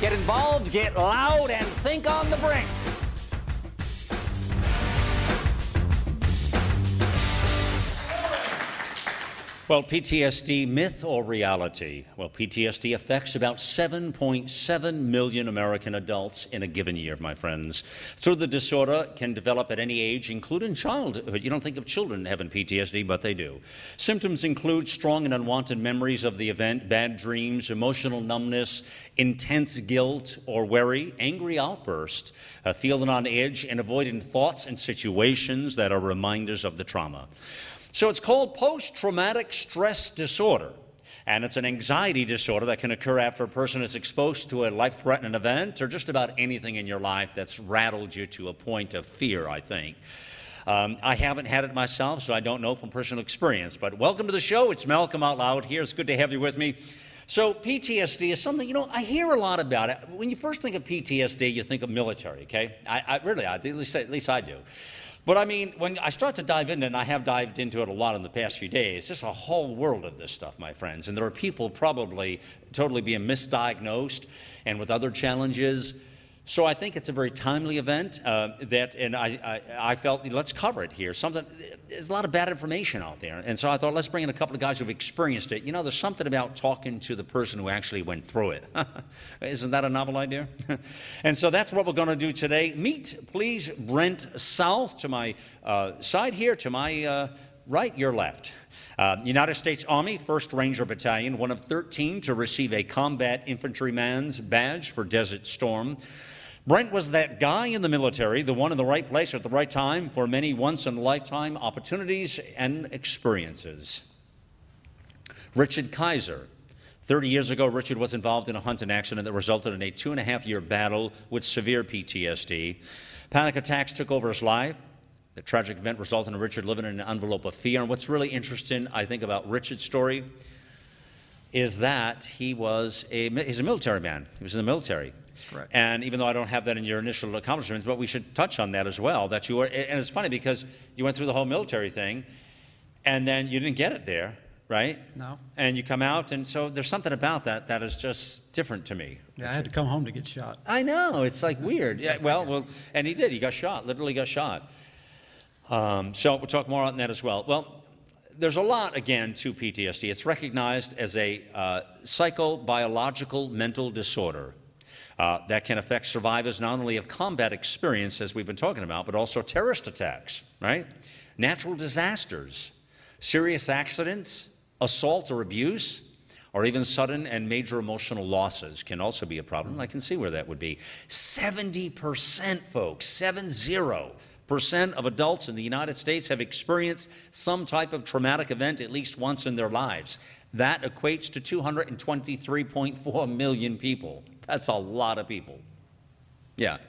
Get involved, get loud, and think on the brink. Well, PTSD, myth or reality? Well, PTSD affects about 7.7 million American adults in a given year, my friends. So the disorder can develop at any age, including childhood. You don't think of children having PTSD, but they do. Symptoms include strong and unwanted memories of the event, bad dreams, emotional numbness, intense guilt or worry, angry outbursts, feeling on edge, and avoiding thoughts and situations that are reminders of the trauma. So it's called post-traumatic stress disorder, and it's an anxiety disorder that can occur after a person is exposed to a life-threatening event or just about anything in your life that's rattled you to a point of fear, I think. I haven't had it myself, so I don't know from personal experience, but welcome to the show. It's Malcolm Out Loud here. It's good to have you with me. So PTSD is something, you know, I hear a lot about it. When you first think of PTSD, you think of military, okay? At least I do. But I mean, when I start to dive into it, and I have dived into it a lot in the past few days, there's a whole world of this stuff, my friends. And there are people probably totally being misdiagnosed and with other challenges. So I think it's a very timely event and I felt, let's cover it here. There's a lot of bad information out there. And so I thought, let's bring in a couple of guys who've experienced it. You know, there's something about talking to the person who actually went through it. Isn't that a novel idea? And so that's what we're going to do today. Meet, please, Brent South to my side here, to my right, your left. United States Army, 1st Ranger Battalion, one of 13 to receive a combat infantryman's badge for Desert Storm. Brent was that guy in the military, the one in the right place at the right time for many once-in-a-lifetime opportunities and experiences. Richard Kiser. 30 years ago, Richard was involved in a hunting accident that resulted in a 2.5-year battle with severe PTSD. Panic attacks took over his life. The tragic event resulted in Richard living in an envelope of fear. And what's really interesting, I think, about Richard's story is that he's a military man. He was in the military. Correct. And even though I don't have that in your initial accomplishments, but we should touch on that as well, that you were, and it's funny because you went through the whole military thing and then you didn't get it there, right? No. And you come out, and so there's something about that that is just different to me. Yeah, I had to come home to get shot. I know, it's like weird. Yeah, well, and he did, he got shot, literally got shot. So we'll talk more on that as well. Well, there's a lot, again, to PTSD. It's recognized as a psychobiological mental disorder that can affect survivors not only of combat experience, as we've been talking about, but also terrorist attacks, right? Natural disasters, serious accidents, assault or abuse, or even sudden and major emotional losses can also be a problem. I can see where that would be. 70%, folks, 70% of adults in the United States have experienced some type of traumatic event at least once in their lives. That equates to 223.4 million people. That's a lot of people. Yeah.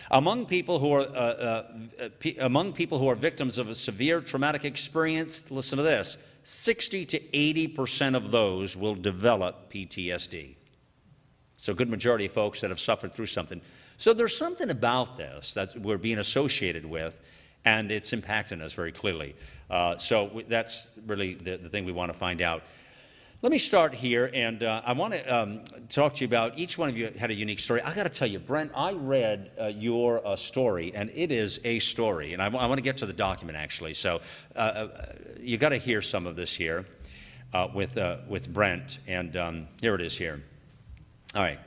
Among people who are victims of a severe traumatic experience, listen to this, 60 to 80% of those will develop PTSD. So a good majority of folks that have suffered through something. So there's something about this that we're being associated with, and it's impacting us very clearly. So that's really the thing we want to find out. Let me start here, and I want to talk to you about, each one of you had a unique story. I got to tell you, Brent, I read your story, and it is a story, and I want to get to the document, actually. So you got to hear some of this here with Brent, and here it is here. All right.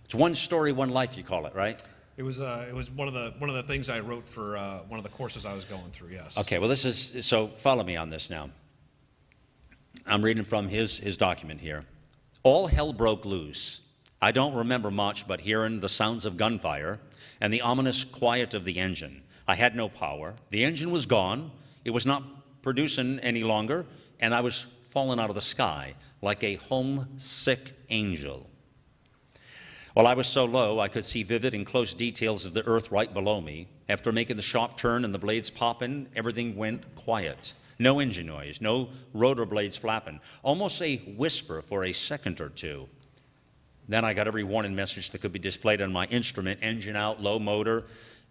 It's one story, one life, you call it, right? It was one of the things I wrote for one of the courses I was going through. Yes. Okay. Well, so follow me on this now. I'm reading from his document here. All hell broke loose. I don't remember much but hearing the sounds of gunfire and the ominous quiet of the engine. I had no power. The engine was gone. It was not producing any longer, and I was falling out of the sky like a homesick angel. While I was so low, I could see vivid and close details of the earth right below me. After making the sharp turn and the blades popping, everything went quiet. No engine noise, no rotor blades flapping, almost a whisper for a second or two. Then I got every warning message that could be displayed on my instrument, engine out, low motor,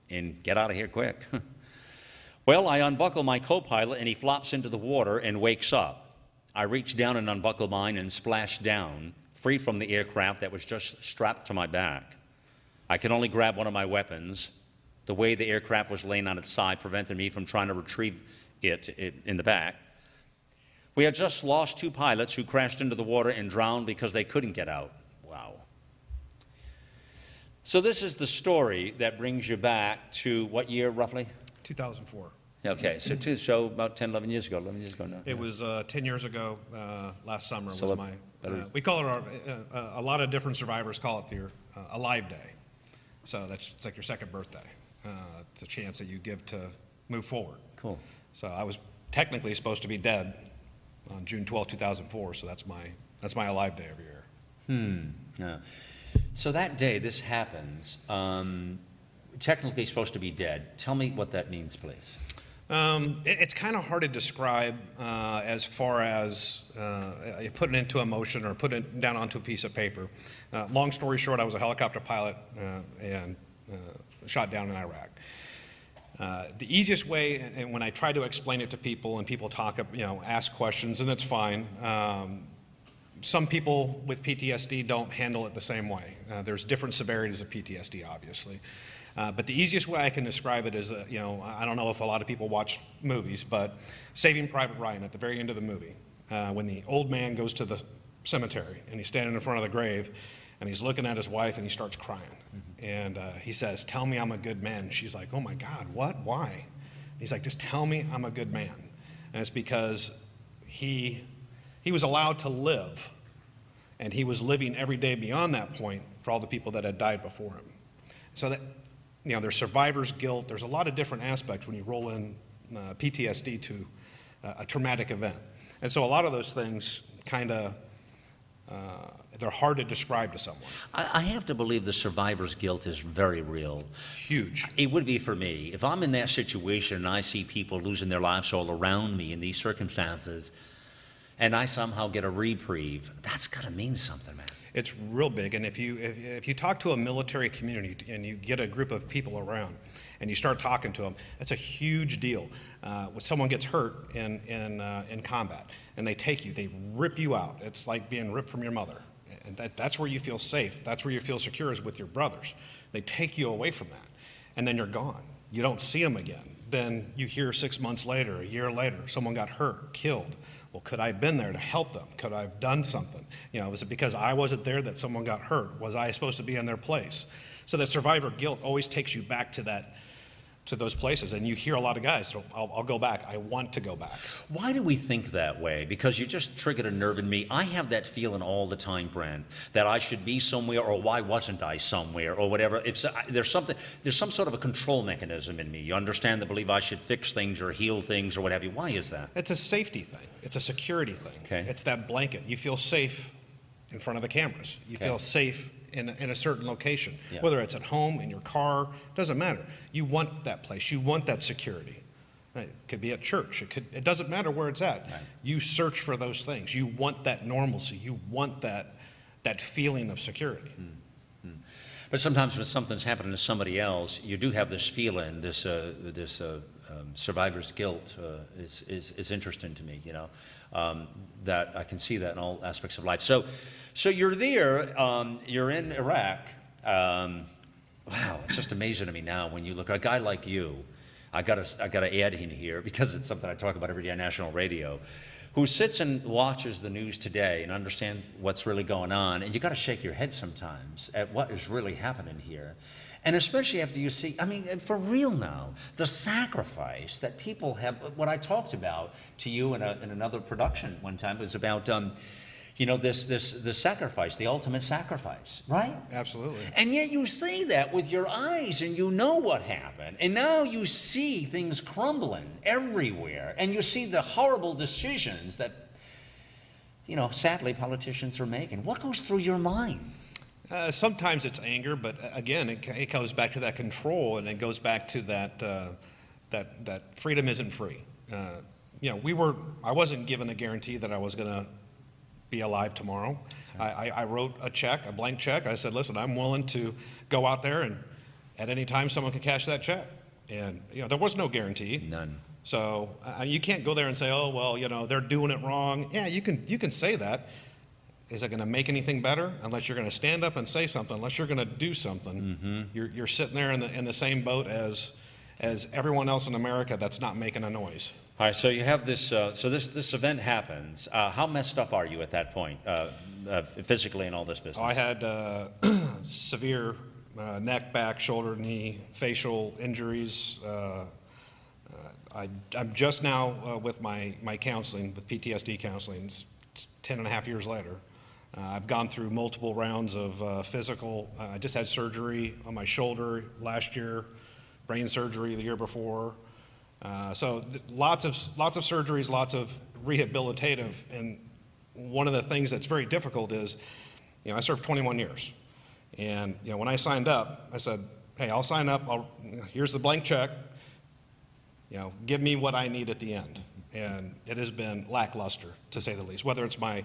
and get out of here quick. Well, I unbuckle my co-pilot and he flops into the water and wakes up. I reach down and unbuckle mine and splash down, free from the aircraft that was just strapped to my back. I could only grab one of my weapons. The way the aircraft was laying on its side prevented me from trying to retrieve it in the back. We had just lost 2 pilots who crashed into the water and drowned because they couldn't get out. Wow. So this is the story that brings you back to what year, roughly? 2004. Okay, so about 10, 11 years ago now. It was 10 years ago, last summer So was my, we call it, a lot of different survivors call it their Alive Day. So it's like your second birthday. It's a chance that you give to move forward. Cool. So I was technically supposed to be dead on June 12, 2004, so that's my Alive Day every year. Yeah. So that day this happens, technically supposed to be dead. Tell me what that means, please. It's kind of hard to describe as far as you put it into emotion or put it down onto a piece of paper. Long story short, I was a helicopter pilot and shot down in Iraq. The easiest way, and when I try to explain it to people and people talk, ask questions, and it's fine. Some people with PTSD don't handle it the same way. There's different severities of PTSD, obviously. But the easiest way I can describe it is, I don't know if a lot of people watch movies, but Saving Private Ryan, at the very end of the movie, when the old man goes to the cemetery and he's standing in front of the grave and he's looking at his wife and he starts crying. Mm-hmm. And he says, "Tell me I'm a good man." She's like, "Oh my God, what? Why?" He's like, "Just tell me I'm a good man." And it's because he was allowed to live, and he was living every day beyond that point for all the people that had died before him. So that, there's survivor's guilt. There's a lot of different aspects when you roll in PTSD to a traumatic event. And so a lot of those things kind of, they're hard to describe to someone. I have to believe the survivor's guilt is very real. Huge. It would be for me. If I'm in that situation and I see people losing their lives all around me in these circumstances, and I somehow get a reprieve, that's got to mean something, man. It's real big, and if you talk to a military community and you get a group of people around and you start talking to them, that's a huge deal. When someone gets hurt in combat and they take you, they rip you out. It's like being ripped from your mother, and that's where you feel safe. That's where you feel secure, is with your brothers. They take you away from that, and then you're gone. You don't see them again. Then you hear 6 months later, a year later, someone got hurt, killed. Well, could I have been there to help them? Could I have done something? Was it because I wasn't there that someone got hurt? Was I supposed to be in their place? So that survivor guilt always takes you back to those places. And you hear a lot of guys, I'll go back. I want to go back. Why do we think that way? Because you just triggered a nerve in me. I have that feeling all the time, Brent, that I should be somewhere, or why wasn't I somewhere, or whatever. There's some sort of a control mechanism in me. You understand, to believe I should fix things or heal things or what have you. Why is that? It's a safety thing. It's a security thing. Okay. It's that blanket. You feel safe in front of the cameras. You Okay. feel safe in a certain location. Yeah. Whether it's at home, in your car, doesn't matter. You want that place. You want that security. It could be at church. It doesn't matter where it's at. Right. You search for those things. You want that normalcy. You want that feeling of security. But sometimes when something's happening to somebody else, you do have this feeling, this survivor's guilt is interesting to me, that I can see that in all aspects of life. So you're there, you're in Iraq. Wow, it's just amazing to me now when you look at a guy like you. I gotta add in here, because it's something I talk about every day on national radio, who sits and watches the news today and understands what's really going on, and you got to shake your head sometimes at what is really happening here. And especially after you see, for real now, the sacrifice that people have. What I talked about to you in another production one time was about, this sacrifice, the ultimate sacrifice, right? Absolutely. And yet you see that with your eyes, and you know what happened. And now you see things crumbling everywhere, and you see the horrible decisions that, sadly politicians are making. What goes through your mind? Sometimes it's anger, but again, it goes back to that control, and it goes back to that freedom isn't free. I wasn't given a guarantee that I was going to be alive tomorrow. I wrote a blank check. I said, listen, I'm willing to go out there, and at any time someone can cash that check. And there was no guarantee. None. So you can't go there and say, oh well, they're doing it wrong. Yeah, you can say that. is it going to make anything better unless you're going to stand up and say something, unless you're going to do something? You're sitting there in the same boat as everyone else in America that's not making a noise. All right, so you have this, so this event happens. How messed up are you at that point, physically and all this business? I had severe neck, back, shoulder, knee, facial injuries. I'm just now with my counseling, with PTSD counseling, 10 and a half years later. I've gone through multiple rounds of physical. I just had surgery on my shoulder last year, brain surgery the year before. So lots of surgeries, lots of rehabilitative. And one of the things that's very difficult is, I served 21 years. And when I signed up, I said, hey, I'll sign up. Here's the blank check. Give me what I need at the end. And it has been lackluster, to say the least, whether it's my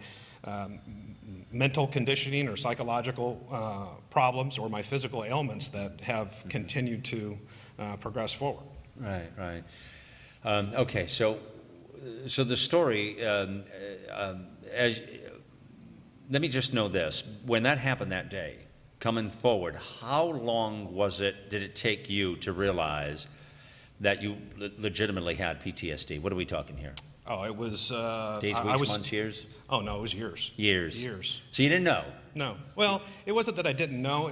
mental conditioning or psychological problems or my physical ailments that have continued to progress forward. Right. Okay, so the story, let me just know this. When that happened that day, coming forward, how long did it take you to realize that you legitimately had PTSD? What are we talking here? Oh, it was... days, weeks, months, years? Oh, no, it was years. Years. So you didn't know? No. Well, it wasn't that I didn't know.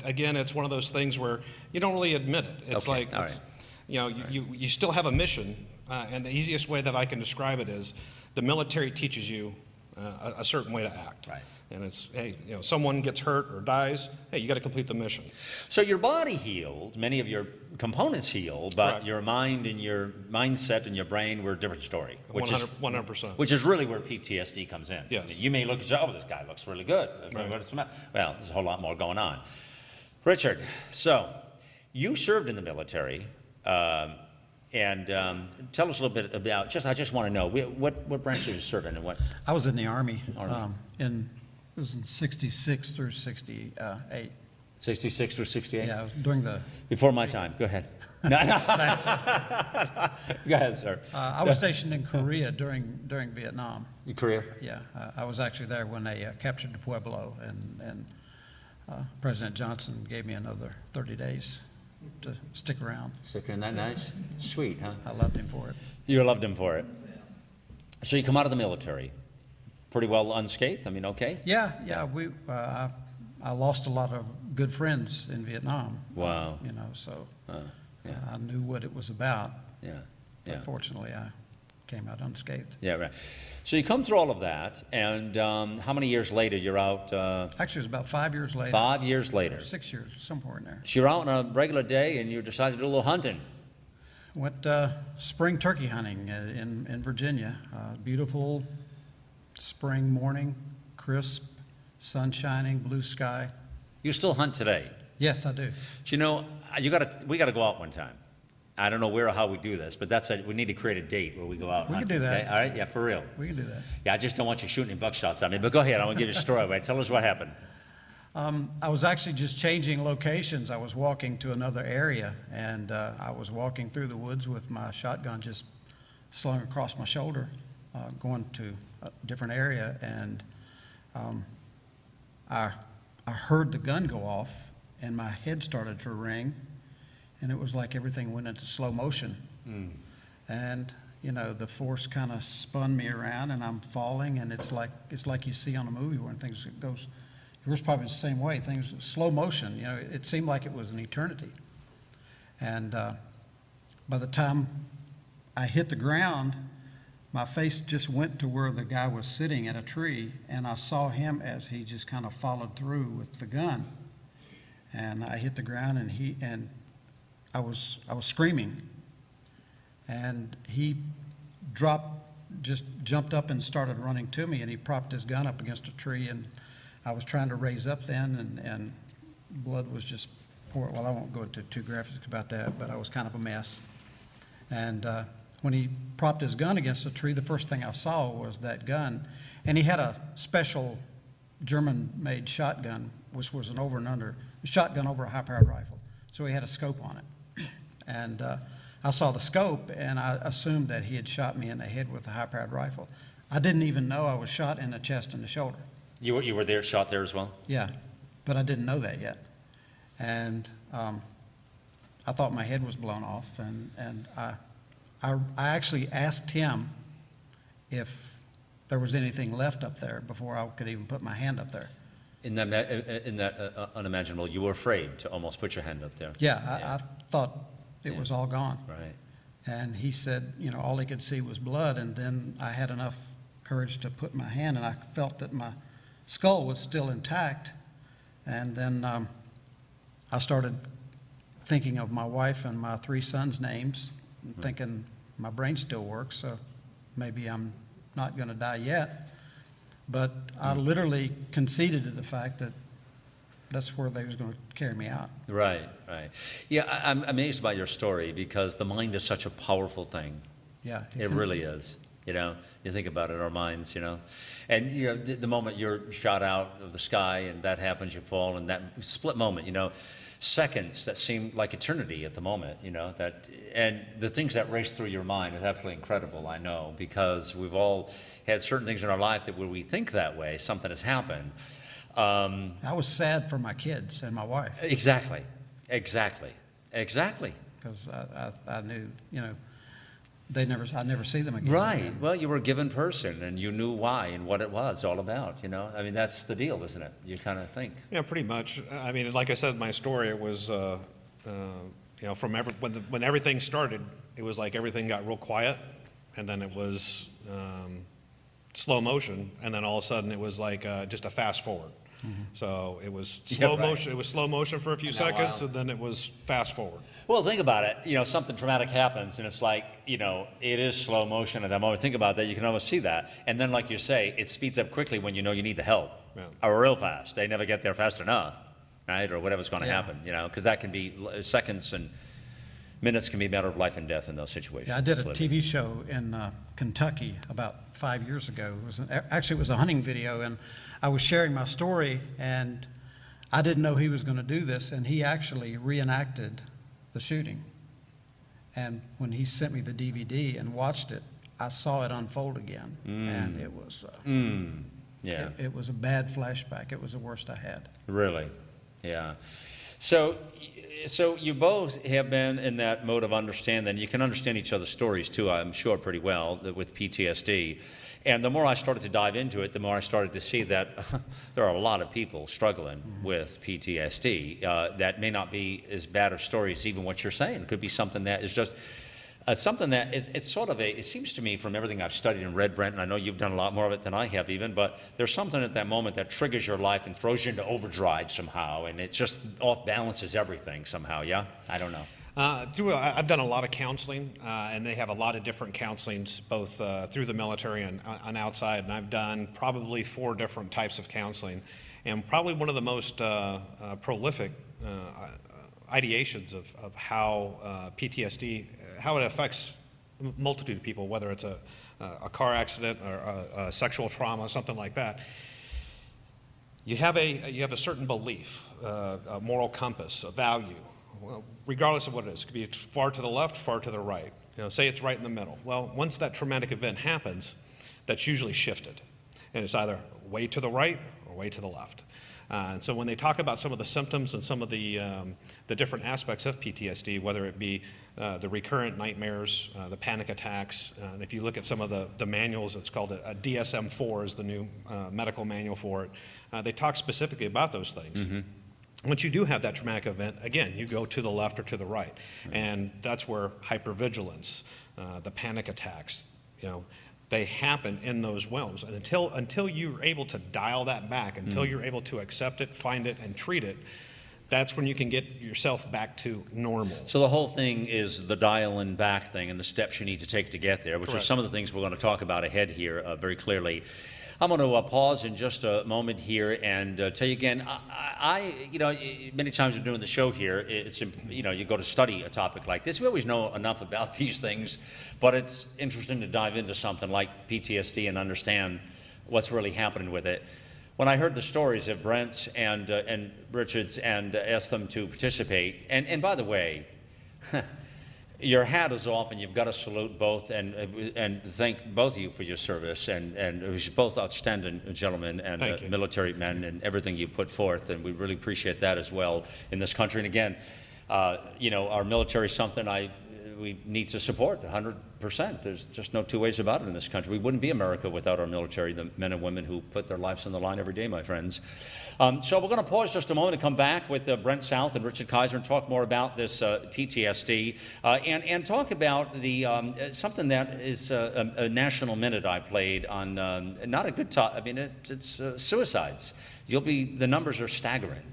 Again, it's one of those things where you don't really admit it. It's okay. like, it's, you still have a mission, and the easiest way that I can describe it is the military teaches you a certain way to act. Right. And it's, hey, someone gets hurt or dies, hey, you got to complete the mission. So your body healed, many of your components healed, but Correct. your mind and your mindset and your brain were a different story. 100%. Which is really where PTSD comes in. Yes. I mean, you may look and say, oh, this guy looks really good. Right. Well, there's a whole lot more going on. Richard, so you served in the military, and tell us a little bit about, I just want to know, what branch did you serve in and what? I was in the Army. It was in 66 through 68. 66 through 68? Yeah, during the... Before my time. Go ahead. No. Go ahead, sir. I was stationed in Korea during Vietnam. Your career? Yeah, I was actually there when they captured the Pueblo, and President Johnson gave me another 30 days to stick around. Isn't that nice? Sweet, huh? I loved him for it. You loved him for it. So you come out of the military pretty well unscathed? I mean, okay? Yeah. I lost a lot of good friends in Vietnam. Wow. So yeah. I knew what it was about. Yeah. But fortunately, I came out unscathed. Yeah, right. So you come through all of that, and how many years later you're out? Actually, it was about 5 years later. 5 years later. 6 years, somewhere in there. So you're out on a regular day, and you decided to do a little hunting. Went spring turkey hunting in Virginia. Beautiful spring morning, crisp, sun shining, blue sky. You still hunt today? Yes, I do. We got to go out one time. I don't know where or how we do this, but we need to create a date where we go out. We can do that. Okay? All right, yeah, for real. We can do that. Yeah, I just don't want you shooting any buckshots at me. But go ahead, I want to give you a story. Right? Tell us what happened. I was actually just changing locations. I was walking to another area, and I was walking through the woods with my shotgun just slung across my shoulder, going to a different area, and I heard the gun go off, and my head started to ring, and it was like everything went into slow motion. And the force kind of spun me around, and I'm falling, and it's like you see on a movie when things goes. Yours probably the same way. Things slow motion. It seemed like it was an eternity. And by the time I hit the ground, my face just went to where the guy was sitting at a tree, and I saw him as he just kind of followed through with the gun. And I hit the ground, and I was screaming, and he just jumped up and started running to me, and he propped his gun up against a tree, and I was trying to raise up then, and blood was just pouring. Well, I won't go into too graphic about that, but I was kind of a mess. And when he propped his gun against a tree, the first thing I saw was that gun, and he had a special German-made shotgun, which was an over and under shotgun over a high-powered rifle. So he had a scope on it, and I saw the scope, and I assumed that he had shot me in the head with a high-powered rifle. I didn't even know I was shot in the chest and the shoulder. You were there, shot there as well? Yeah, but I didn't know that yet. And I thought my head was blown off, and I actually asked him if there was anything left up there before I could even put my hand up there. In that unimaginable, you were afraid to almost put your hand up there. Yeah, I thought it was all gone. Right. And he said, you know, all he could see was blood, and then I had enough courage to put my hand, and I felt that my skull was still intact. And then I started thinking of my wife and my 3 sons' names, thinking my brain still works, so maybe I'm not going to die yet. But I literally conceded to the fact that that's where they was going to carry me out. Right, right. Yeah, I'm amazed by your story because the mind is such a powerful thing. Yeah. It really is. You know, you think about it, our minds, you know. And, you know, the moment you're shot out of the sky and that happens, you fall, and that split moment, you know, seconds that seem like eternity at the moment, you know, and the things that race through your mind is absolutely incredible, I know, because we've all had certain things in our life that when we think that way, something has happened. I was sad for my kids and my wife. Exactly. Because I knew, you know, I'd never see them again. Right. Well, you were a given person, and you knew why and what it was all about, you know? I mean, that's the deal, isn't it? You kind of think. Yeah, pretty much. I mean, like I said in my story, it was, you know, when everything started, it was like everything got real quiet, and then it was slow motion, and then all of a sudden it was like just a fast forward. Mm-hmm. So it was slow motion. It was slow motion for a few seconds, and then it was fast forward. Well, think about it. You know, something traumatic happens, and it's like, you know, it is slow motion at that moment. Think about that. You can almost see that. And then, like you say, it speeds up quickly when you know you need the help. Yeah. Or real fast. They never get there fast enough, right? Or whatever's going to happen, you know, because that can be seconds and minutes can be a matter of life and death in those situations. Yeah, I did a TV show in Kentucky about 5 years ago. It was a hunting video, and I was sharing my story, and I didn't know he was going to do this, and he actually reenacted the shooting. And when he sent me the DVD and watched it, I saw it unfold again, and it was it was a bad flashback. It was the worst I had. Really? Yeah. So you both have been in that mode of understanding. You can understand each other's stories too, I'm sure, pretty well with PTSD. And the more I started to dive into it, the more I started to see that there are a lot of people struggling with PTSD that may not be as bad of stories, even what you're saying. It could be something that is just something that it's sort of it seems to me from everything I've studied and read, Brent, and I know you've done a lot more of it than I have even, but there's something at that moment that triggers your life and throws you into overdrive somehow, and it just off balances everything somehow, yeah? I don't know. I've done a lot of counseling, and they have a lot of different counselings, both through the military and outside, and I've done probably 4 different types of counseling, and probably one of the most prolific ideations of how PTSD, how it affects a multitude of people, whether it's a car accident or a sexual trauma, something like that. You have a certain belief, a moral compass, a value. Well, regardless of what it is, it could be far to the left, far to the right. You know, say it's right in the middle. Well, once that traumatic event happens, that's usually shifted, and it's either way to the right or way to the left. And so when they talk about some of the symptoms and some of the different aspects of PTSD, whether it be the recurrent nightmares, the panic attacks, and if you look at some of the manuals, it's called a DSM-4 is the new medical manual for it. They talk specifically about those things. Mm-hmm. Once you do have that traumatic event, again, you go to the left or to the right. And that's where hypervigilance, the panic attacks, you know, they happen in those realms. And until you're able to dial that back, until you're able to accept it, find it, and treat it, that's when you can get yourself back to normal. So the whole thing is the dial-in back thing and the steps you need to take to get there, which are some of the things we're going to talk about ahead here very clearly. I'm going to pause in just a moment here and tell you again, you know, many times we're doing the show here, it's, you know, you go to study a topic like this. We always know enough about these things, but it's interesting to dive into something like PTSD and understand what's really happening with it. When I heard the stories of Brent and Richard's and asked them to participate, and by the way, your hat is off, and you've got to salute both and thank both of you for your service. And it was both outstanding gentlemen and military men and everything you put forth, and we really appreciate that as well in this country. And again, you know, our military is something we need to support 100%. There's just no two ways about it in this country. We wouldn't be America without our military, the men and women who put their lives on the line every day, my friends. So we're going to pause just a moment and come back with Brent South and Richard Kiser and talk more about this PTSD and talk about the something that is a national minute I played on not a good topic. I mean, it's suicides. The numbers are staggering.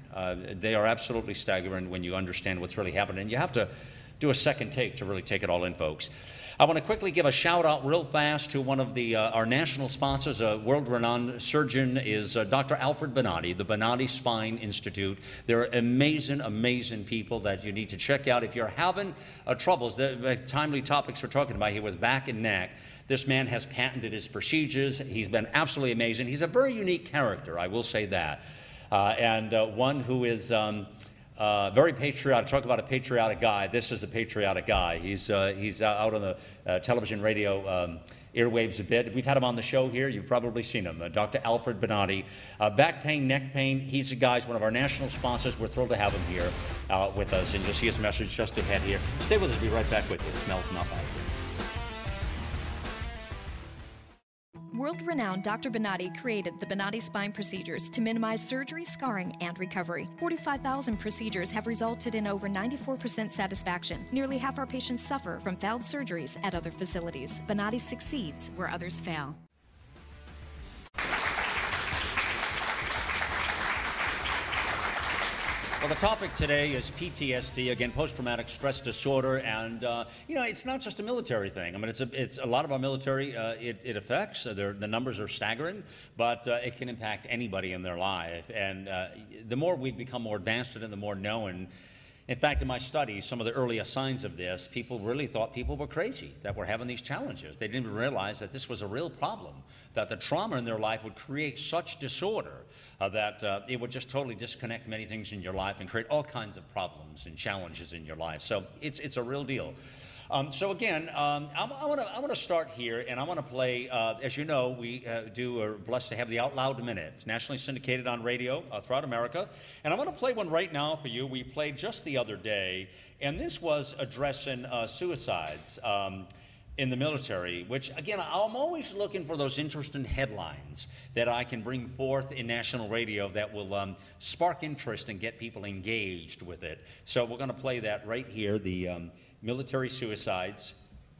They are absolutely staggering when you understand what's really happening. And you have to do a second take to really take it all in, folks. I want to quickly give a shout out real fast to one of our national sponsors. A world-renowned surgeon is Dr. Alfred Bonatti, the Bonatti Spine Institute. They're amazing, amazing people that you need to check out if you're having troubles. The timely topics we're talking about here with back and neck. This man has patented his procedures. He's been absolutely amazing. He's a very unique character, I will say that, and one who is very patriotic. Talk about a patriotic guy. This is a patriotic guy. He's out on the television, radio airwaves a bit. We've had him on the show here. You've probably seen him. Dr. Alfred Bonatti. Back pain, neck pain. He's a guy, one of our national sponsors. We're thrilled to have him here with us. And you'll see his message just ahead here. Stay with us. We'll be right back with you. It's Malcolm Out. World-renowned Dr. Bonatti created the Bonatti Spine procedures to minimize surgery, scarring, and recovery. 45,000 procedures have resulted in over 94% satisfaction. Nearly half our patients suffer from failed surgeries at other facilities. Bonatti succeeds where others fail. Well, the topic today is PTSD, again, post-traumatic stress disorder, and you know, it's not just a military thing. I mean, it's a lot of our military it affects. The numbers are staggering, but it can impact anybody in their life. And the more we've become more advanced in it, the more known. In fact, in my studies, some of the earliest signs of this, people really thought people were crazy, that were having these challenges. They didn't even realize that this was a real problem, that the trauma in their life would create such disorder that it would just totally disconnect many things in your life and create all kinds of problems and challenges in your life. So it's a real deal. So again, I want to start here, and I want to play, as you know, we are blessed to have the Out Loud Minute. It's nationally syndicated on radio throughout America, and I want to play one right now for you. We played just the other day, and this was addressing suicides in the military, which, again, I'm always looking for those interesting headlines that I can bring forth in national radio that will spark interest and get people engaged with it. So we're going to play that right here, the military suicides,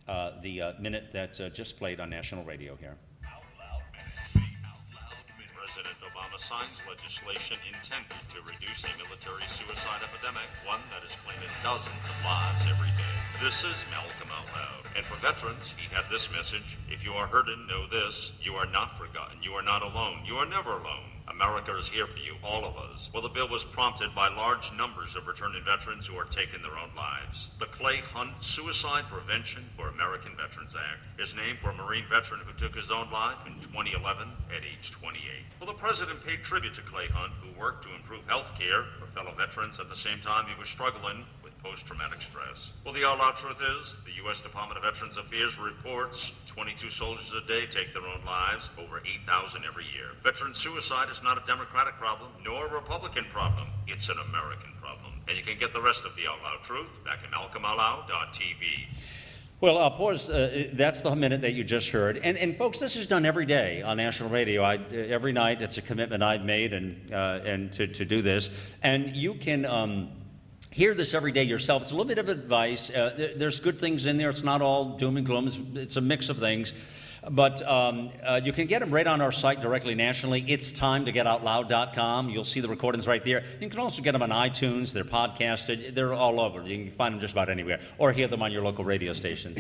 the minute that just played on national radio here. Out Loud Minute. Out Loud Minute. President Obama signs legislation intended to reduce a military suicide epidemic, one that is claiming dozens of lives every day. This is Malcolm Out Loud. And for veterans, he had this message: if you are hurting, know this: you are not forgotten. You are not alone. You are never alone. America is here for you, all of us. Well, the bill was prompted by large numbers of returning veterans who are taking their own lives. The Clay Hunt Suicide Prevention for American Veterans Act is named for a Marine veteran who took his own life in 2011 at age 28. Well, the president paid tribute to Clay Hunt, who worked to improve health care for fellow veterans at the same time he was struggling with post-traumatic stress. Well, the all-out truth is, the U.S. Department of Veterans Affairs reports 22 soldiers a day take their own lives, over 8,000 every year. Veteran suicide is not a Democratic problem, nor a Republican problem. It's an American problem. And you can get the rest of the all-out truth back at malcolmaloud.tv. Well, pause. That's the minute that you just heard. And folks, this is done every day on national radio. Every night, it's a commitment I've made and to do this. And you can hear this every day yourself. It's a little bit of advice. There's good things in there. It's not all doom and gloom. It's a mix of things. But you can get them right on our site directly nationally. It's time to get outloud.com. You'll see the recordings right there. You can also get them on iTunes. They're podcasted. They're all over. You can find them just about anywhere, or hear them on your local radio station.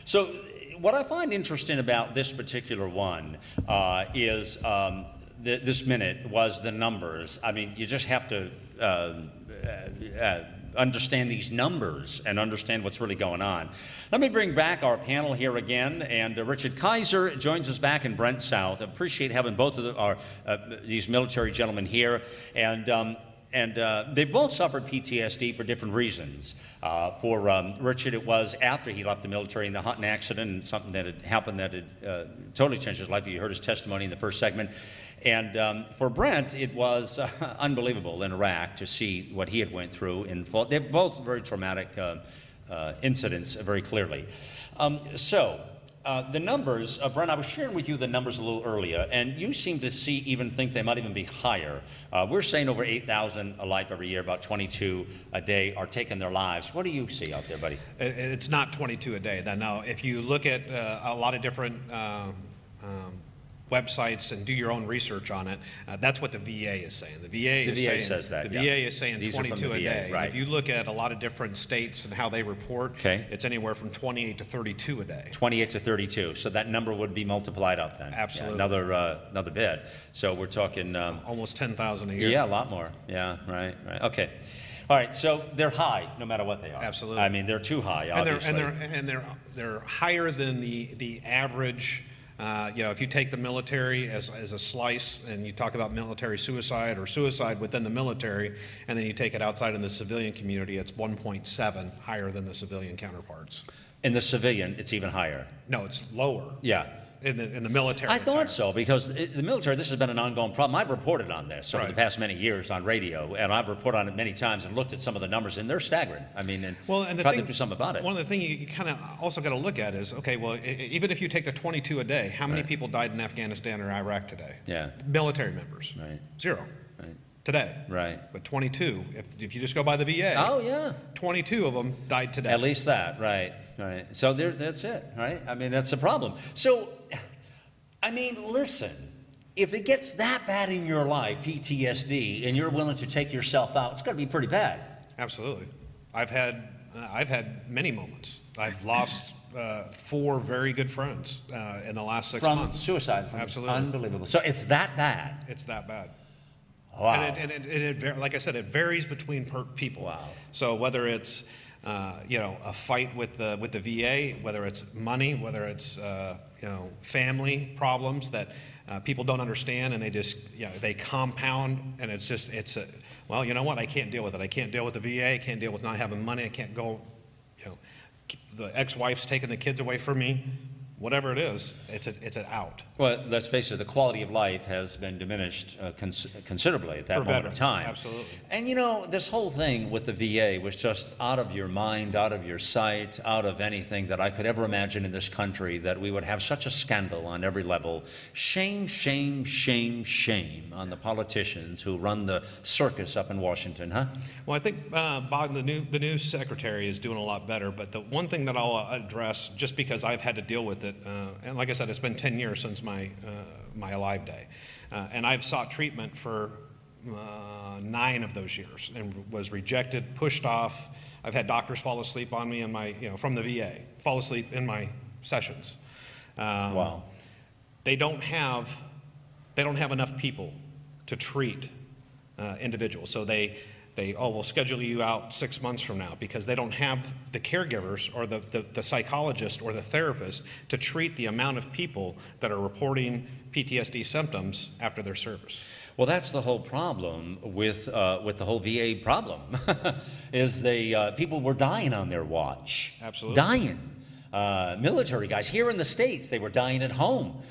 So what I find interesting about this particular one is this minute was the numbers. I mean, you just have to understand these numbers and understand what's really going on. Let me bring back our panel here again, and Richard Kiser joins us back in Brent South. Appreciate having both of these military gentlemen here. And They both suffered PTSD for different reasons. For Richard, it was after he left the military in the hunting accident, and something that had happened that had totally changed his life. You heard his testimony in the first segment. And for Brent, it was unbelievable in Iraq to see what he had went through. They're both very traumatic incidents, very clearly. The numbers, Brent, I was sharing with you the numbers a little earlier, and you seem to think they might even be higher. We're saying over 8,000 alive every year, about 22 a day are taking their lives. What do you see out there, buddy? It's not 22 a day. Now, if you look at a lot of different websites and do your own research on it, that's what the VA is saying. The VA says that. The VA is saying These 22 a day. Right. If you look at a lot of different states and how they report, it's anywhere from 28 to 32 a day. 28 to 32. So that number would be multiplied up then. Absolutely. Yeah, another bit. So we're talking almost 10,000 a year. Yeah, a lot more. Yeah, right. Okay. All right, so they're high no matter what they are. Absolutely. I mean, they're too high, obviously. And they're higher than the average. If you take the military as a slice and you talk about military suicide or suicide within the military, and then you take it outside in the civilian community, it's 1.7 higher than the civilian counterparts. In the civilian, it's even higher. No, it's lower. Yeah. In the military. I thought so, because the military, this has been an ongoing problem. I've reported on this over Right. the past many years on radio, and I've reported on it many times and looked at some of the numbers, and they're staggering. I mean, and tried to do something about it. One of the things you kind of also got to look at is, okay, well, even if you take the 22 a day, how many Right. people died in Afghanistan or Iraq today? Yeah. Military members. Right. 0. Right. Today. Right. But 22, if you just go by the VA. Oh, yeah. 22 of them died today. At least that, right. So that's it, right? I mean, that's the problem. So, I mean, listen, if it gets that bad in your life, PTSD, and you're willing to take yourself out, it's got to be pretty bad. Absolutely. I've had many moments. I've lost 4 very good friends in the last 6 months. From suicide. Absolutely. Unbelievable. So it's that bad. It's that bad. Wow. And like I said, it varies between people. Wow. So whether it's a fight with the VA, whether it's money, whether it's family problems that people don't understand, and they compound, and well, you know what? I can't deal with it. I can't deal with the VA. I can't deal with not having money. I can't go. The ex-wife's taking the kids away from me. Whatever it is, it's an out. Well, let's face it, the quality of life has been diminished considerably at that moment veterans, of time. absolutely. And this whole thing with the VA was just out of your mind, out of your sight, out of anything that I could ever imagine in this country, that we would have such a scandal on every level. Shame, shame, shame, shame on the politicians who run the circus up in Washington, huh? Well, I think Bob, the new secretary, is doing a lot better. But the one thing that I'll address, just because I've had to deal with it, and like I said, it's been 10 years since my Alive Day, and I've sought treatment for 9 of those years and was rejected, pushed off. I've had doctors fall asleep on me from the VA, fall asleep in my sessions. Wow. They don't have enough people to treat individuals, so we'll schedule you out 6 months from now, because they don't have the caregivers or the psychologist or the therapist to treat the amount of people that are reporting PTSD symptoms after their service. Well, that's the whole problem with the whole VA problem, is people were dying on their watch. Absolutely. Dying. Military guys here in the States, they were dying at home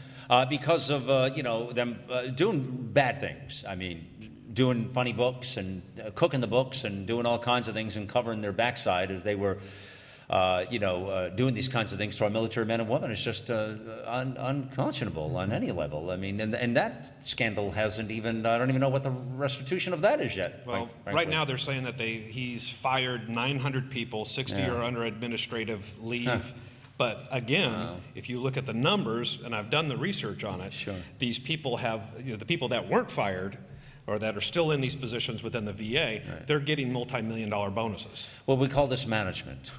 because of them doing bad things. I mean, doing funny books and cooking the books and doing all kinds of things and covering their backside as they were, doing these kinds of things to our military men and women. It's just unconscionable on any level. I mean, and that scandal hasn't even, I don't even know what the restitution of that is yet. Well, right now they're saying that he's fired 900 people, 60 are under administrative leave. Huh. But again, if you look at the numbers, and I've done the research on it, sure. These people the people that weren't fired or that are still in these positions within the VA, right, they're getting multi-million-dollar bonuses. Well, we call this management.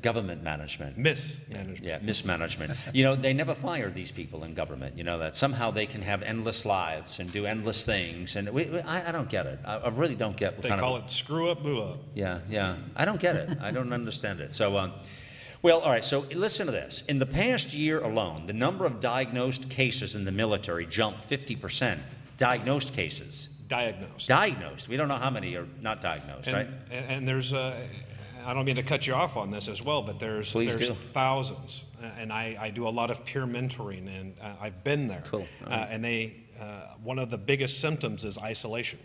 Government management. Mismanagement. Yeah, mismanagement. They never fire these people in government. That somehow they can have endless lives and do endless things. And I don't get it. I really don't get what they call it screw up, boo up. Yeah. I don't get it. I don't understand it. So, well, all right, so listen to this. In the past year alone, the number of diagnosed cases in the military jumped 50%. Diagnosed cases. diagnosed. Diagnosed. We don't know how many are not diagnosed, right? And there's, I don't mean to cut you off on this as well, but there's thousands. And I do a lot of peer mentoring, and I've been there. Cool. And one of the biggest symptoms is isolation.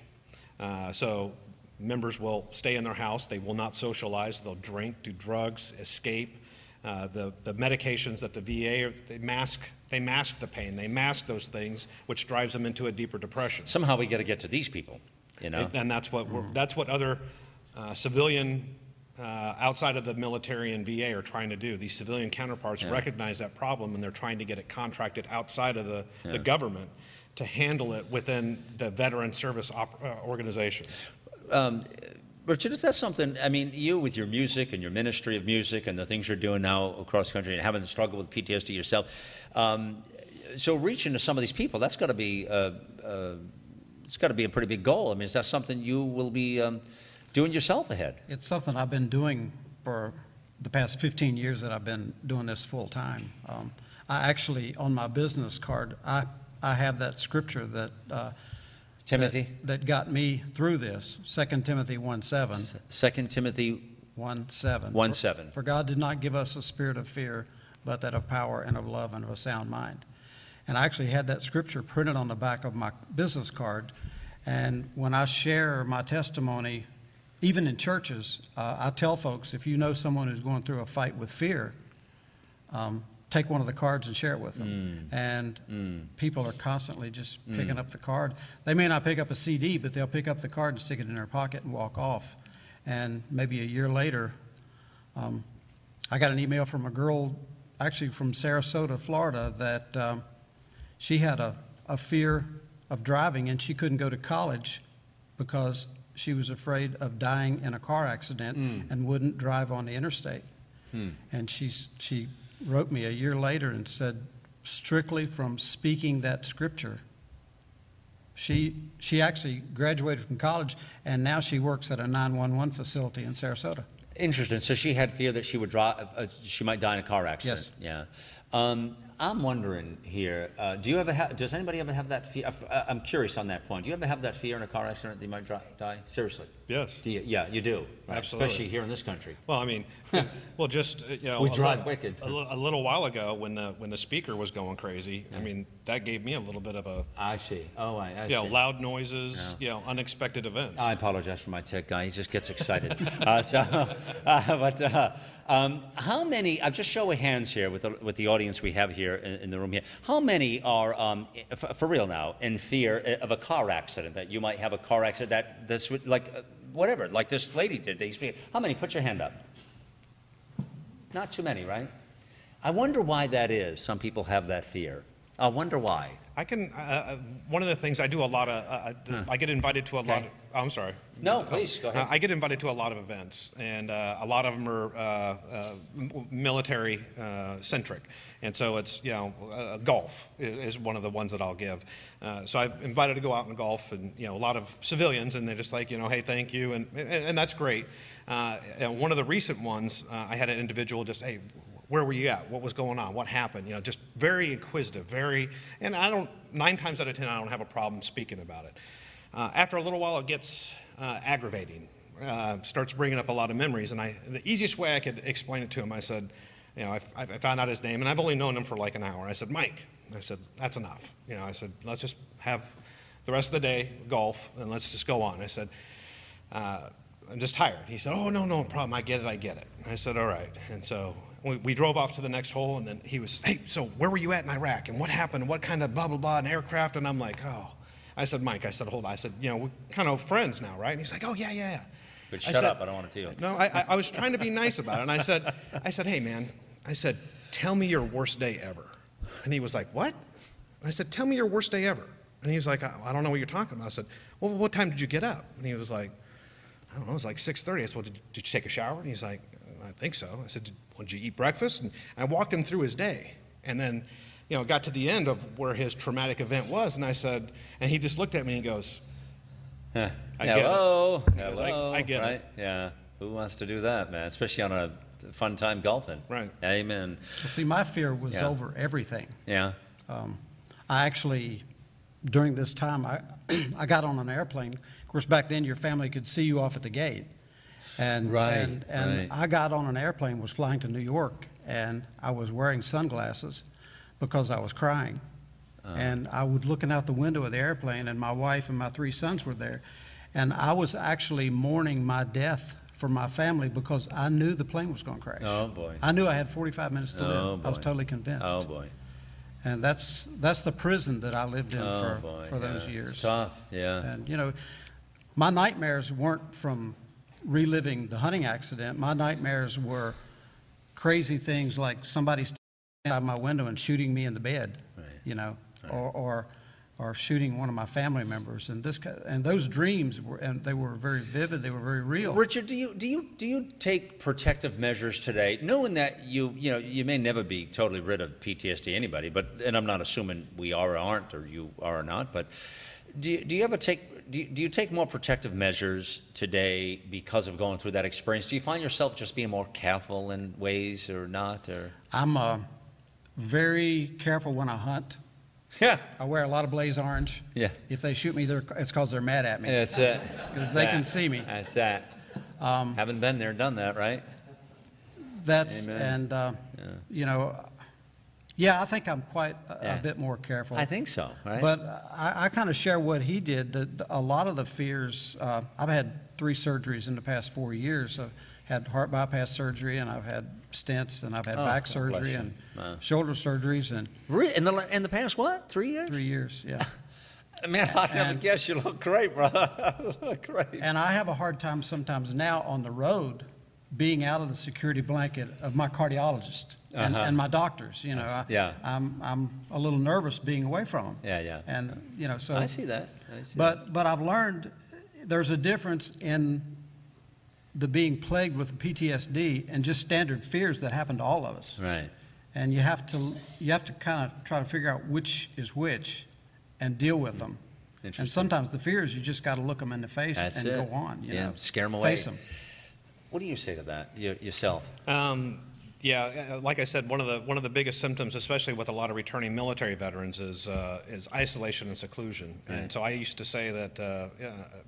So members will stay in their house. They will not socialize. They'll drink, do drugs, escape. The medications that the VA, they mask the pain. They mask those things, which drives them into a deeper depression. Somehow we got to get to these people, you know? And that's what other civilian outside of the military and VA are trying to do. These civilian counterparts recognize that problem, and they're trying to get it contracted outside of the government to handle it within the veteran service organizations. Richard, is that something, I mean, you with your music and your ministry of music and the things you're doing now across the country and having to struggle with PTSD yourself, so reaching to some of these people, that's got to be, it's got to be a pretty big goal. I mean, is that something you will be doing yourself ahead? It's something I've been doing for the past 15 years that I've been doing this full time. I actually, on my business card, I have that scripture that Timothy? That got me through this, 2 Timothy 1:7. 2 Timothy 1:7. 1:7. For God did not give us a spirit of fear, but that of power and of love and of a sound mind. And I actually had that scripture printed on the back of my business card. And when I share my testimony, even in churches, I tell folks, if you know someone who's going through a fight with fear, take one of the cards and share it with them. And people are constantly just picking up the card. They may not pick up a CD, but they'll pick up the card and stick it in their pocket and walk off. And maybe a year later, I got an email from a girl, actually from Sarasota, Florida, that she had a fear of driving, and she couldn't go to college because she was afraid of dying in a car accident and wouldn't drive on the interstate. And she wrote me a year later and said, strictly from speaking that scripture, she actually graduated from college, and now she works at a 911 facility in Sarasota. Interesting. So she had fear that she would drive, she might die in a car accident. Yes. Yeah. I'm wondering here, does anybody ever have that fear? I'm curious on that point. Do you ever have that fear in a car accident that you might die? Seriously? Yes. Do you? Yeah, you do. Right? Absolutely. Especially here in this country. Well, I mean, just we drive wicked. A little while ago, when the speaker was going crazy, I mean, that gave me a little bit of a. I see. Oh, I see. Loud noises, unexpected events. I apologize for my tech guy. He just gets excited. How many? I'll just show of hands here with the audience we have here in the room here. How many are, for real now, in fear of a car accident, that you might have a car accident that this would, like, whatever, like this lady did. How many? Put your hand up. Not too many, right? I wonder why that is. Some people have that fear. I wonder why. I can, one of the things I do a lot of, I get invited to a lot of, oh, I'm sorry. No, please, go ahead. I get invited to a lot of events, and a lot of them are military centric. And so it's, golf is one of the ones that I'll give. So I'm invited to go out and golf, and, a lot of civilians, and they're just like, hey, thank you, and that's great. And one of the recent ones, I had an individual just, hey, where were you at? What was going on? What happened? Just very inquisitive, and 9 times out of 10, I don't have a problem speaking about it. After a little while, it gets aggravating, starts bringing up a lot of memories. And the easiest way I could explain it to him, I said, I found out his name, and I've only known him for like an hour. I said, Mike. I said, that's enough. I said, let's just have the rest of the day golf, and let's just go on. I said, I'm just tired. He said, oh, no problem. I get it. I said, all right. And so we drove off to the next hole, and then he was, hey, so where were you at in Iraq? And what happened? What kind of blah, blah, blah, an aircraft? And I'm like, oh. I said, Mike, hold on. I said, we're kind of friends now, right? And he's like, oh, yeah. But shut up, I don't want to tell you. No, I was trying to be nice about it. And I said, hey, man, tell me your worst day ever. And he was like, what? And I said, tell me your worst day ever. And he was like, I don't know what you're talking about. I said, well, what time did you get up? And he was like, I don't know, it was like 6:30. I said, well, did you take a shower? And he's like, I think so. I said, did you eat breakfast? And I walked him through his day. And then, got to the end of where his traumatic event was, and I said, and he just looked at me and he goes, hello. I get right? it. Yeah. Who wants to do that, man? Especially on a fun time golfing. Right. Amen. Well, see, my fear was over everything. Yeah. I actually, during this time, I got on an airplane. Of course, back then your family could see you off at the gate. And, Right, and right. I got on an airplane, was flying to New York, and I was wearing sunglasses because I was crying. And I was looking out the window of the airplane, and my wife and my 3 sons were there. And I was actually mourning my death for my family because I knew the plane was going to crash. Oh, boy. I knew I had 45 minutes to Oh, live. I was boy. totally convinced. Oh, boy. And that's the prison that I lived in Oh, boy. for those Yeah, years. It's tough, yeah. And, you know, my nightmares weren't from reliving the hunting accident. My nightmares were crazy things like somebody standing outside my window and shooting me in the bed, Right. you know, or shooting one of my family members. And those dreams were, and they were very vivid. They were very real. Richard, do you take protective measures today, knowing that you may never be totally rid of PTSD, anybody, and I'm not assuming we are or aren't, or you are or not, but do you ever take, do you take more protective measures today because of going through that experience? Do you find yourself just being more careful in ways or not? Or I'm very careful when I hunt. yeah, I wear a lot of blaze orange. Yeah. If they shoot me, it's because they're mad at me. that's it. Because they can see me. That's that. Haven't been there, done that, right? That's, Amen. and, you know, yeah, I think I'm quite Yeah. a bit more careful. I think so, right? But I kind of share what he did. A lot of the fears, I've had 3 surgeries in the past 4 years. I've had heart bypass surgery, and I've had stents, and I've had back God bless surgery you. and Wow. shoulder surgeries in In the past, what, 3 years? 3 years, yeah. Man, I never And- guessed you look great, brother. You look great. And I have a hard time sometimes now on the road being out of the security blanket of my cardiologist and my doctors. You know, Yeah. I'm a little nervous being away from them. Yeah, yeah. And you know, so I see that. I see that. But I've learned there's a difference in the being plagued with PTSD and just standard fears that happen to all of us. Right. And you have to kind of try to figure out which is which and deal with them. Interesting. And sometimes the fears, you just got to look them in the face That's and it. go on. You Yeah, know, scare 'em away. Face them. What do you say to that yourself? Yeah, like I said, one of the biggest symptoms, especially with a lot of returning military veterans, is isolation and seclusion. And so I used to say that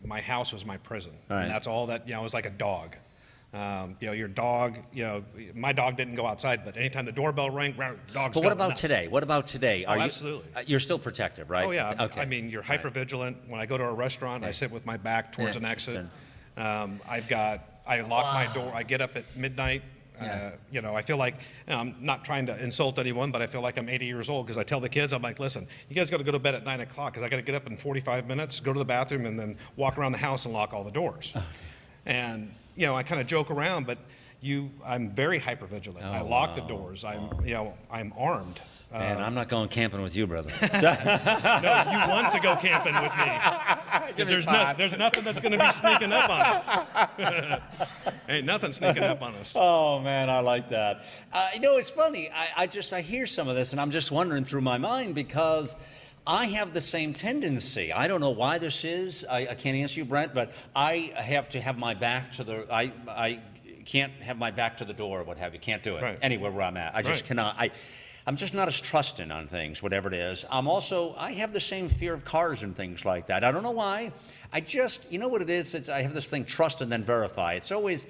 my house was my prison, Right. and that's all that, you know, it was like a dog. You know, your dog, you know, my dog didn't go outside, but anytime the doorbell rang, dogs. But what about today? What about today? Are you, absolutely. You're still protective, right? Oh yeah. Okay. I mean, you're Right. hypervigilant. When I go to a restaurant, I Okay. sit with my back towards Yeah, an exit. interesting. I lock my door. I get up at midnight. Yeah. You know, I feel like, I'm not trying to insult anyone, but I feel like I'm 80 years old because I tell the kids, I'm like, listen, you guys got to go to bed at 9 o'clock because I got to get up in 45 minutes, go to the bathroom, and then walk around the house and lock all the doors. And, you know, I kind of joke around, but I'm very hypervigilant. I lock the doors. I'm armed. Man, I'm not going camping with you, brother. No, you want to go camping with me. 'Cause there's nothing that's going to be sneaking up on us. Ain't nothing sneaking up on us. Oh man, I like that. You know, it's funny. I hear some of this, and I'm just wondering through my mind because I have the same tendency. I don't know why this is. I can't answer you, Brent, but I have to have my back to the. I can't have my back to the door or what have you. Can't do it Right. anywhere where I'm at. I just Right. cannot. I'm just not as trusting on things, whatever it is. I have the same fear of cars and things like that. I don't know why. You know what it is? I have this thing, trust and then verify. I was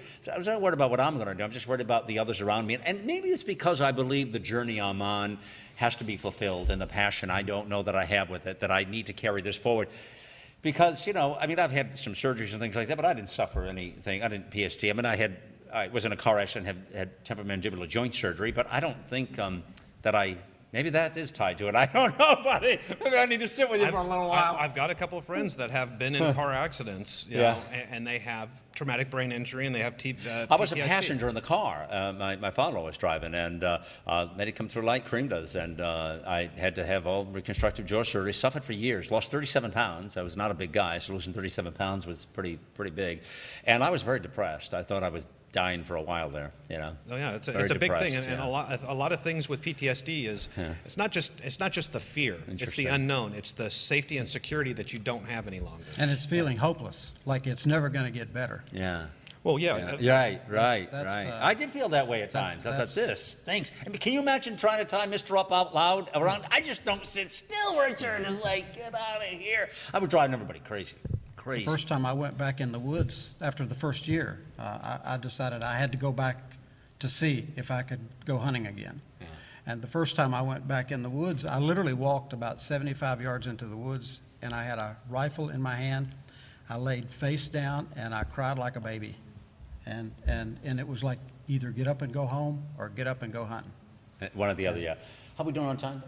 not worried about what I'm going to do. I'm just worried about the others around me. And maybe it's because I believe the journey I'm on has to be fulfilled and the passion I don't know that I have with it, that I need to carry this forward. Because, you know, I mean, I've had some surgeries and things like that, but I didn't suffer anything. I didn't PTSD. I mean, I was in a car accident, had temporomandibular joint surgery, but I don't think maybe that is tied to it. I don't know, buddy. Maybe I need to sit with you for a little while. I've got a couple of friends that have been in car accidents, you know, and they have traumatic brain injury and they have I was a PTSD. passenger in the car. My father-in-law was driving, and made it come through light, cream does, and I had to have all reconstructive jaw surgery. Suffered for years. Lost 37 pounds. I was not a big guy, so losing 37 pounds was pretty big. And I was very depressed. I thought I was dying for a while there, you know. Oh yeah, it's Very a big thing, depressed, and yeah. a lot of things with PTSD is it's not just the fear, it's Interesting. the unknown, it's the safety and security that you don't have any longer. And it's feeling hopeless, like it's never going to get better. Yeah. Well, yeah. Right. That's, I did feel that way at times. I thought, this stinks. I mean, can you imagine trying to tie Mr. Up out loud around? I just don't sit still, Richard. It's like, get out of here. I would drive everybody crazy. The first time I went back in the woods after the first year, I decided I had to go back to see if I could go hunting again. Yeah. And the first time I went back in the woods, I literally walked about 75 yards into the woods, and I had a rifle in my hand. I laid face down, and I cried like a baby. And it was like either get up and go home or get up and go hunting. One or the other, yeah. How we doing on time?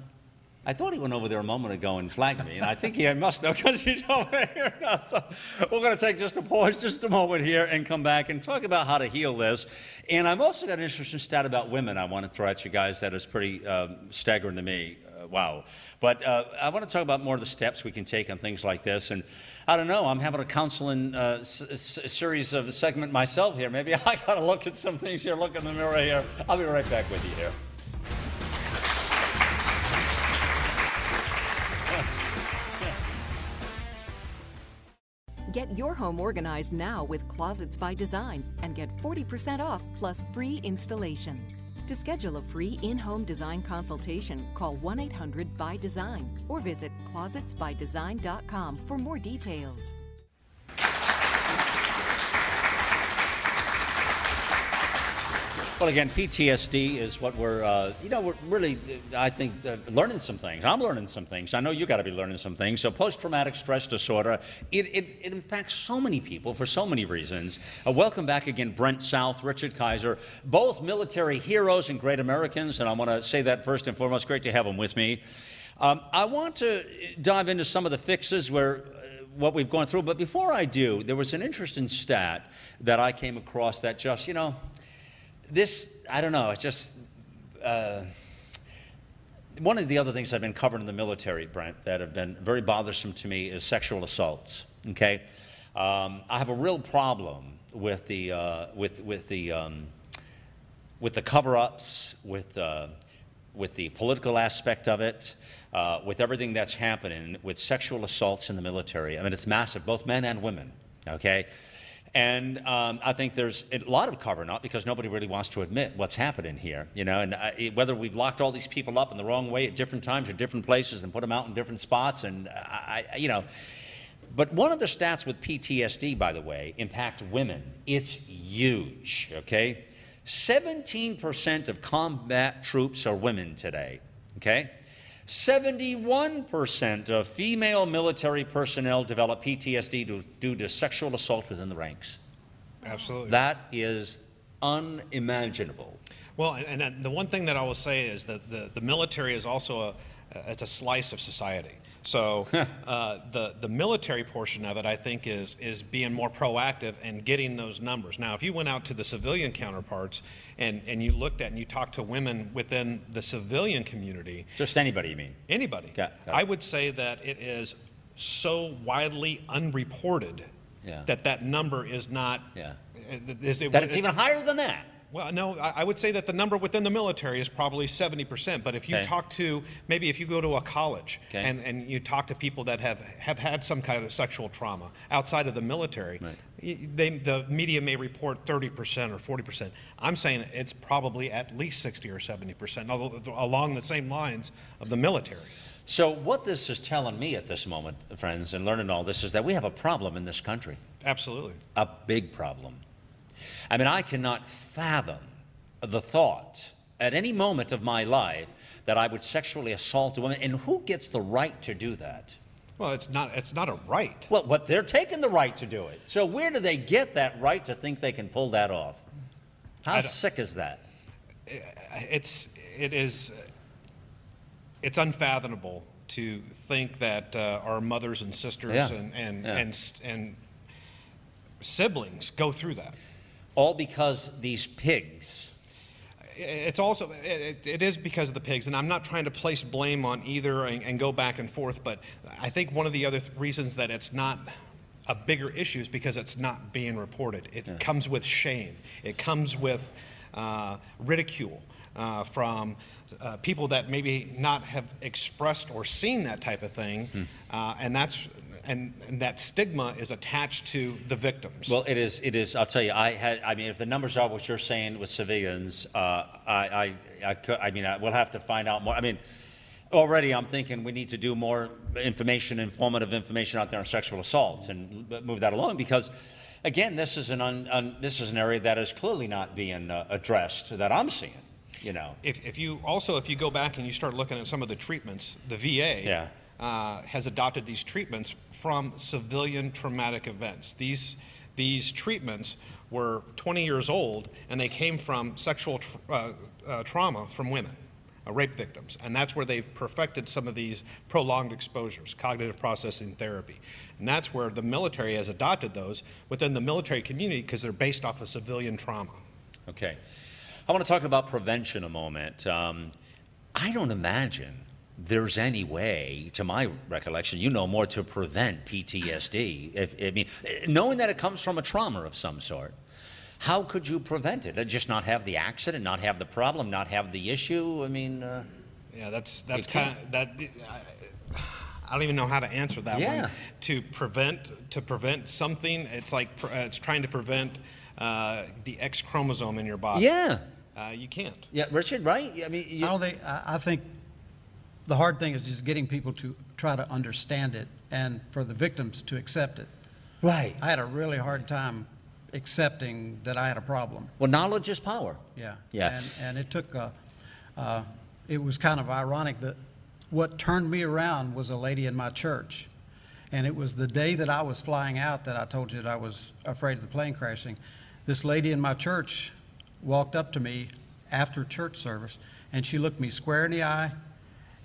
I thought he went over there a moment ago and flagged me, and I think he must know because he's over here now. So we're going to take just a pause, just a moment here, and come back and talk about how to heal this. And I've also got an interesting stat about women I want to throw at you guys that is pretty staggering to me. Wow. But I want to talk about more of the steps we can take on things like this. And I don't know, I'm having a counseling series of segment myself here. Maybe I got to look at some things here, look in the mirror here. I'll be right back with you here. Get your home organized now with Closets by Design and get 40% off plus free installation. To schedule a free in-home design consultation, call 1-800-BY-DESIGN or visit closetsbydesign.com for more details. Well, again, PTSD is what we're really, I think, learning some things. I'm learning some things. I know you got to be learning some things. So post-traumatic stress disorder, it impacts so many people for so many reasons. Welcome back again, Brent South, Richard Kiser, both military heroes and great Americans, and I want to say that first and foremost. Great to have them with me. I want to dive into some of the fixes what we've gone through, but before I do, there was an interesting stat that I came across that just, this, I don't know, it's just, one of the other things I've been covering in the military, Brent, that have been very bothersome to me is sexual assaults, okay? I have a real problem with the cover-ups, with the political aspect of it, with everything that's happening with sexual assaults in the military. I mean, it's massive, both men and women, okay? And I think there's a lot of covering up because nobody really wants to admit what's happening here, and whether we've locked all these people up in the wrong way at different times or different places and put them out in different spots, and But one of the stats with PTSD, by the way, impact women. It's huge, okay? 17% of combat troops are women today, okay? 71% of female military personnel develop PTSD due to sexual assault within the ranks. Absolutely. That is unimaginable. Well, and the one thing that I will say is that the military is also it's a slice of society. So the military portion of it, I think, is being more proactive and getting those numbers. Now, if you went out to the civilian counterparts and you looked at and you talked to women within the civilian community. Just anybody, you mean? Anybody. Got it. I would say that it is so widely unreported that number is not. Yeah. That it's even higher than that. Well, no, I would say that the number within the military is probably 70%. But if you talk to, maybe if you go to a college and you talk to people that have had some kind of sexual trauma outside of the military, the media may report 30% or 40%. I'm saying it's probably at least 60 or 70%, along the same lines of the military. So what this is telling me at this moment, friends, and learning all this, is that we have a problem in this country. Absolutely. A big problem. I mean, I cannot fathom the thought at any moment of my life that I would sexually assault a woman. And who gets the right to do that? Well, it's not a right. Well, but they're taking the right to do it. So where do they get that right to think they can pull that off? How sick is that? It's unfathomable to think that our mothers and sisters and siblings go through that. All because these pigs. It's also, it is because of the pigs, and I'm not trying to place blame on either and go back and forth, but I think one of the other reasons that it's not a bigger issue is because it's not being reported. It comes with shame. It comes with ridicule from people that maybe not have expressed or seen that type of thing, and that's and that stigma is attached to the victims. Well, it is. It is. I'll tell you. I mean, if the numbers are what you're saying with civilians, we'll have to find out more. I mean, already I'm thinking we need to do more informative information out there on sexual assaults and move that along, because, again, this is an area that is clearly not being addressed that I'm seeing. You know. If you go back and you start looking at some of the treatments, the VA has adopted these treatments from civilian traumatic events. These treatments were 20 years old, and they came from sexual trauma from women, rape victims. And that's where they've perfected some of these prolonged exposures, cognitive processing therapy. And that's where the military has adopted those within the military community, because they're based off of civilian trauma. Okay. I want to talk about prevention a moment. I don't imagine there's any way, to my recollection, you know more, to prevent PTSD. Knowing that it comes from a trauma of some sort, how could you prevent it? Just not have the accident, not have the problem, not have the issue? I mean, yeah, that's kind of that. I don't even know how to answer that one. To prevent something, it's like it's trying to prevent the X chromosome in your body. Yeah. You can't. Yeah, Richard, right? I mean, I think the hard thing is just getting people to try to understand it and for the victims to accept it. Right. I had a really hard time accepting that I had a problem. Well, knowledge is power. Yeah. Yeah. And it took it was kind of ironic that what turned me around was a lady in my church. And it was the day that I was flying out that I told you that I was afraid of the plane crashing. This lady in my church walked up to me after church service, and she looked me square in the eye,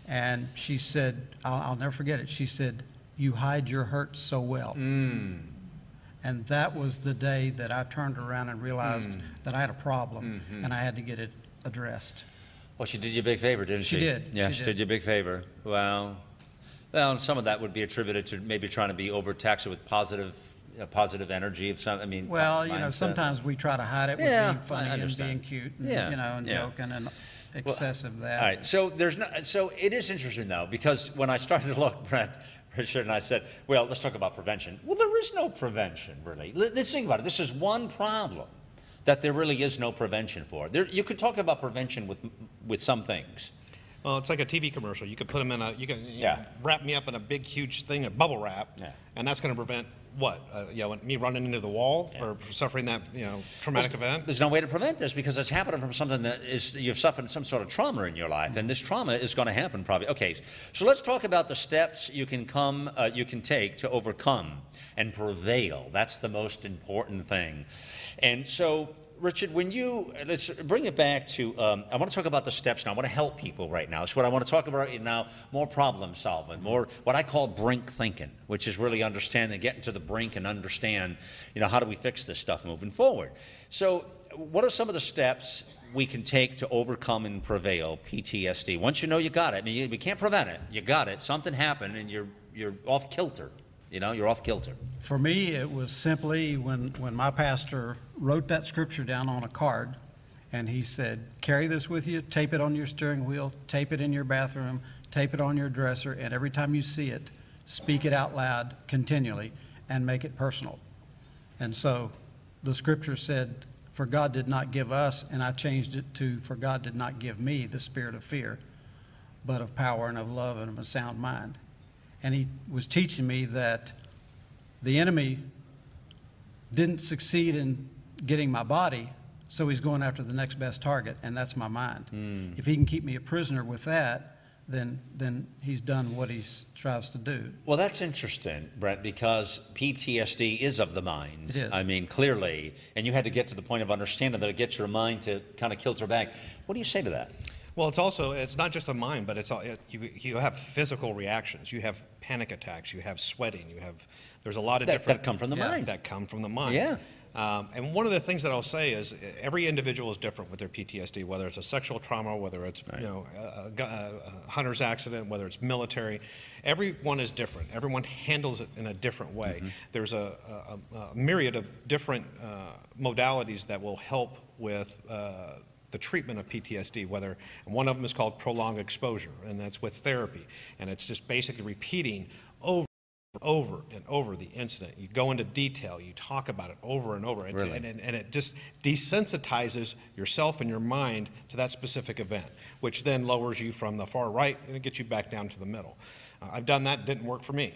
and she said, I'll never forget it, she said, "You hide your hurt so well." And that was the day that I turned around and realized that I had a problem, and I had to get it addressed. Well, she did you a big favor, didn't she? She did. Yeah, she did you a big favor. Well, and some of that would be attributed to maybe trying to be overtaxed with positive energy of some. I mean, well, mindset. Sometimes we try to hide it with being funny and being cute, and, and joking and excessive that. All right, so so it is interesting though, because when I started to look, Brent, Richard and I said, well, let's talk about prevention. Well, there is no prevention really. Let's think about it. This is one problem that there really is no prevention for. You could talk about prevention with some things. Well, it's like a TV commercial. You could put them in wrap me up in a big, huge thing of bubble wrap, and that's going to prevent what? Me running into the wall or suffering that traumatic event. There's no way to prevent this because it's happening from something that you've suffered some sort of trauma in your life, and this trauma is going to happen probably. Okay, so let's talk about the steps you can take to overcome and prevail. That's the most important thing, and so. Richard, let's bring it back to, I want to talk about the steps now. I want to help people right now. That's what I want to talk about right now, more problem solving, more what I call brink thinking, which is really understanding, getting to the brink and understand, how do we fix this stuff moving forward. So what are some of the steps we can take to overcome and prevail PTSD? Once you know you got it, I mean, we can't prevent it. You got it. Something happened and you're off kilter. You're off kilter. For me, it was simply when my pastor wrote that scripture down on a card, and he said, carry this with you, tape it on your steering wheel, tape it in your bathroom, tape it on your dresser, and every time you see it, speak it out loud continually and make it personal. And so the scripture said, for God did not give us, and I changed it to, for God did not give me the spirit of fear, but of power and of love and of a sound mind. And he was teaching me that the enemy didn't succeed in getting my body, so he's going after the next best target, and that's my mind. If he can keep me a prisoner with that, then he's done what he strives to do. Well, that's interesting, Brent, because PTSD is of the mind. It is. I mean, clearly, and you had to get to the point of understanding that it gets your mind to kind of kilter back. What do you say to that? Well, it's not just the mind, but you have physical reactions. You have panic attacks. You have sweating. There's a lot of different that come from the mind. That come from the mind. Yeah. And one of the things that I'll say is every individual is different with their PTSD, whether it's a sexual trauma, whether it's a hunter's accident, whether it's military. Everyone is different. Everyone handles it in a different way. There's a myriad of different modalities that will help with the treatment of PTSD, and one of them is called prolonged exposure, and that's with therapy, and it's just basically repeating over over and over the incident. You go into detail, you talk about it over and over, and, Really? and it just desensitizes yourself and your mind to that specific event, which then lowers you from the far right and it gets you back down to the middle. I've done that, didn't work for me.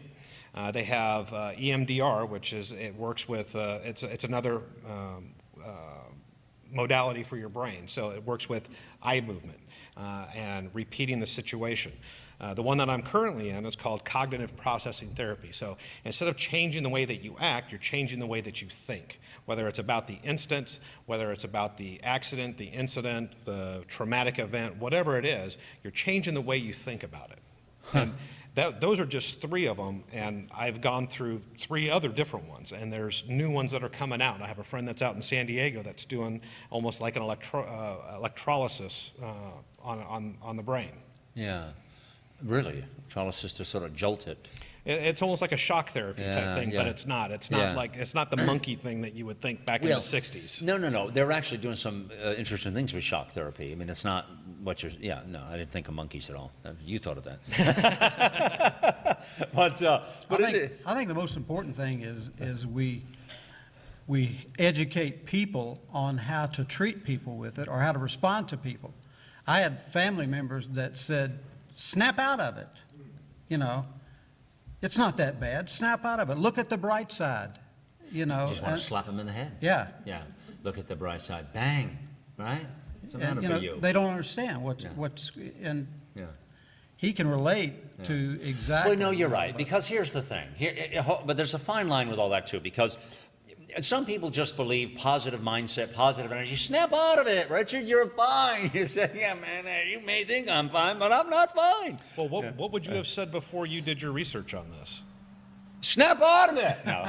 They have EMDR, which it works with, it's another modality for your brain. So it works with eye movement and repeating the situation. The one that I'm currently in is called cognitive processing therapy. So instead of changing the way that you act, you're changing the way that you think. Whether it's about the instance, whether it's about the accident, the incident, the traumatic event, whatever it is, you're changing the way you think about it. And those are just 3 of them, and I've gone through 3 other different ones, and there's new ones that are coming out. I have a friend that's out in San Diego that's doing almost like an electrolysis on the brain. Yeah. Really? Electrolysis to sort of jolt it. It's almost like a shock therapy type thing, but it's not. It's not like, it's not the monkey thing that you would think back in the 60s. No. They're actually doing some interesting things with shock therapy. I mean, it's not what you're, no, I didn't think of monkeys at all. You thought of that. but I think the most important thing is we educate people on how to treat people with it or how to respond to people. I had family members that said, snap out of it, It's not that bad. Snap out of it. Look at the bright side, You just want to slap them in the head. Yeah. Yeah. Look at the bright side. Bang. Right? What's the matter And, for you? they don't understand and he can relate to exactly. Well, no, you're right. Because here's the thing. But there's a fine line with all that too. Because some people just believe positive mindset, positive energy. Snap out of it, Richard. You're fine. You say, yeah, man, you may think I'm fine, but I'm not fine. Well, what would you have said before you did your research on this? Snap out of it. No.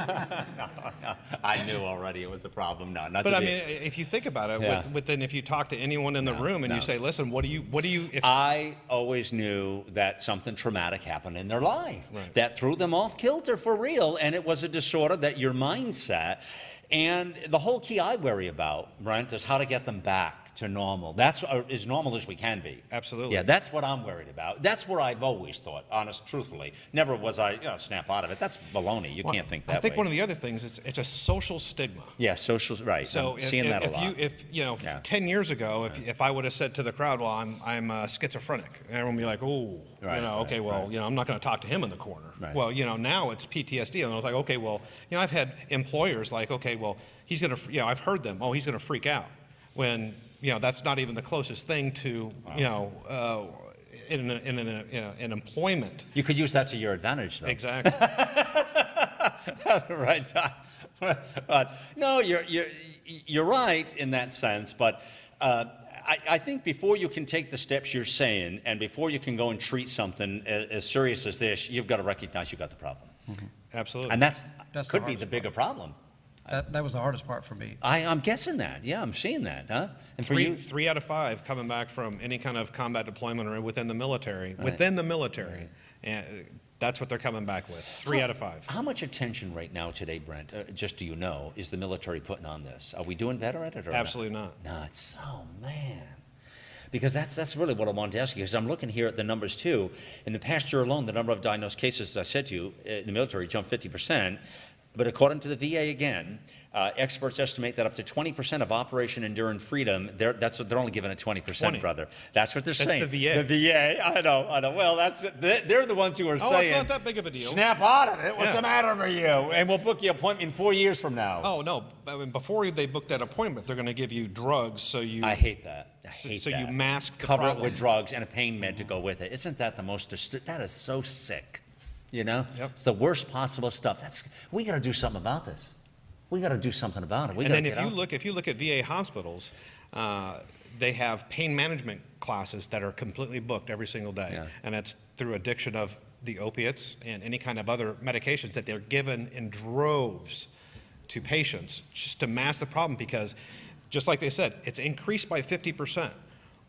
I knew already it was a problem. No, not. But to I be. mean, if you think about it, then if you talk to anyone in the room and you say, listen, what do you? I always knew that something traumatic happened in their life that threw them off kilter for real, and it was a disorder that your mindset. And the whole key I worry about, Brent, is how to get them back to normal. That's as normal as we can be. Absolutely. Yeah, that's what I'm worried about. That's where I've always thought, truthfully. Never was I, snap out of it. That's baloney. You can't think that way. I think one of the other things is it's a social stigma. Yeah, social, right. So I'm seeing that a lot. If 10 years ago, if I would have said to the crowd, well, I'm schizophrenic, and everyone would be like, oh, okay, well, I'm not going to talk to him in the corner. Right. Well, now it's PTSD, and I was like, okay, well, I've had employers like, okay, well, he's going to, I've heard them, oh, he's going to freak out, when that's not even the closest thing to, in employment. You could use that to your advantage, though. Exactly. At the right time. But no, you're right in that sense. But I think before you can take the steps you're saying, and before you can go and treat something as serious as this, you've got to recognize you've got the problem. Mm-hmm. Absolutely. And that That's could be the bigger problem. That was the hardest part for me. I'm guessing that. Yeah, I'm seeing that. Huh? And for you, 3 out of 5 coming back from any kind of combat deployment or within the military. Right. Within the military. And that's what they're coming back with. 3 out of 5. How much attention right now today, Brent, just do you know, is the military putting on this? Are we doing better at it? Or Absolutely not. No, it's, man. Because that's really what I wanted to ask you, because I'm looking here at the numbers too. In the past year alone, the number of diagnosed cases, as I said to you, in the military jumped 50%. But according to the VA again, experts estimate that up to 20% of Operation Enduring Freedom, they're only giving it 20%, brother. That's what they're saying. That's the VA. The VA, I know. Well, they're the ones who are saying. Oh, it's not that big of a deal. Snap out of it. What's the matter with you? And we'll book you an appointment in 4 years from now. Oh, no. I mean, before they book that appointment, they're going to give you drugs so you... I hate that. I hate so that. you mask the Cover problem. it with drugs and a pain med to go with it. Isn't that the most... That is so sick. Yep. It's the worst possible stuff. We got to do something about this. We got to do something about it. And then if you look at VA hospitals, they have pain management classes that are completely booked every single day, and that's through addiction of the opiates and any kind of other medications that they're given in droves to patients just to mask the problem, because just like they said, it's increased by 50%.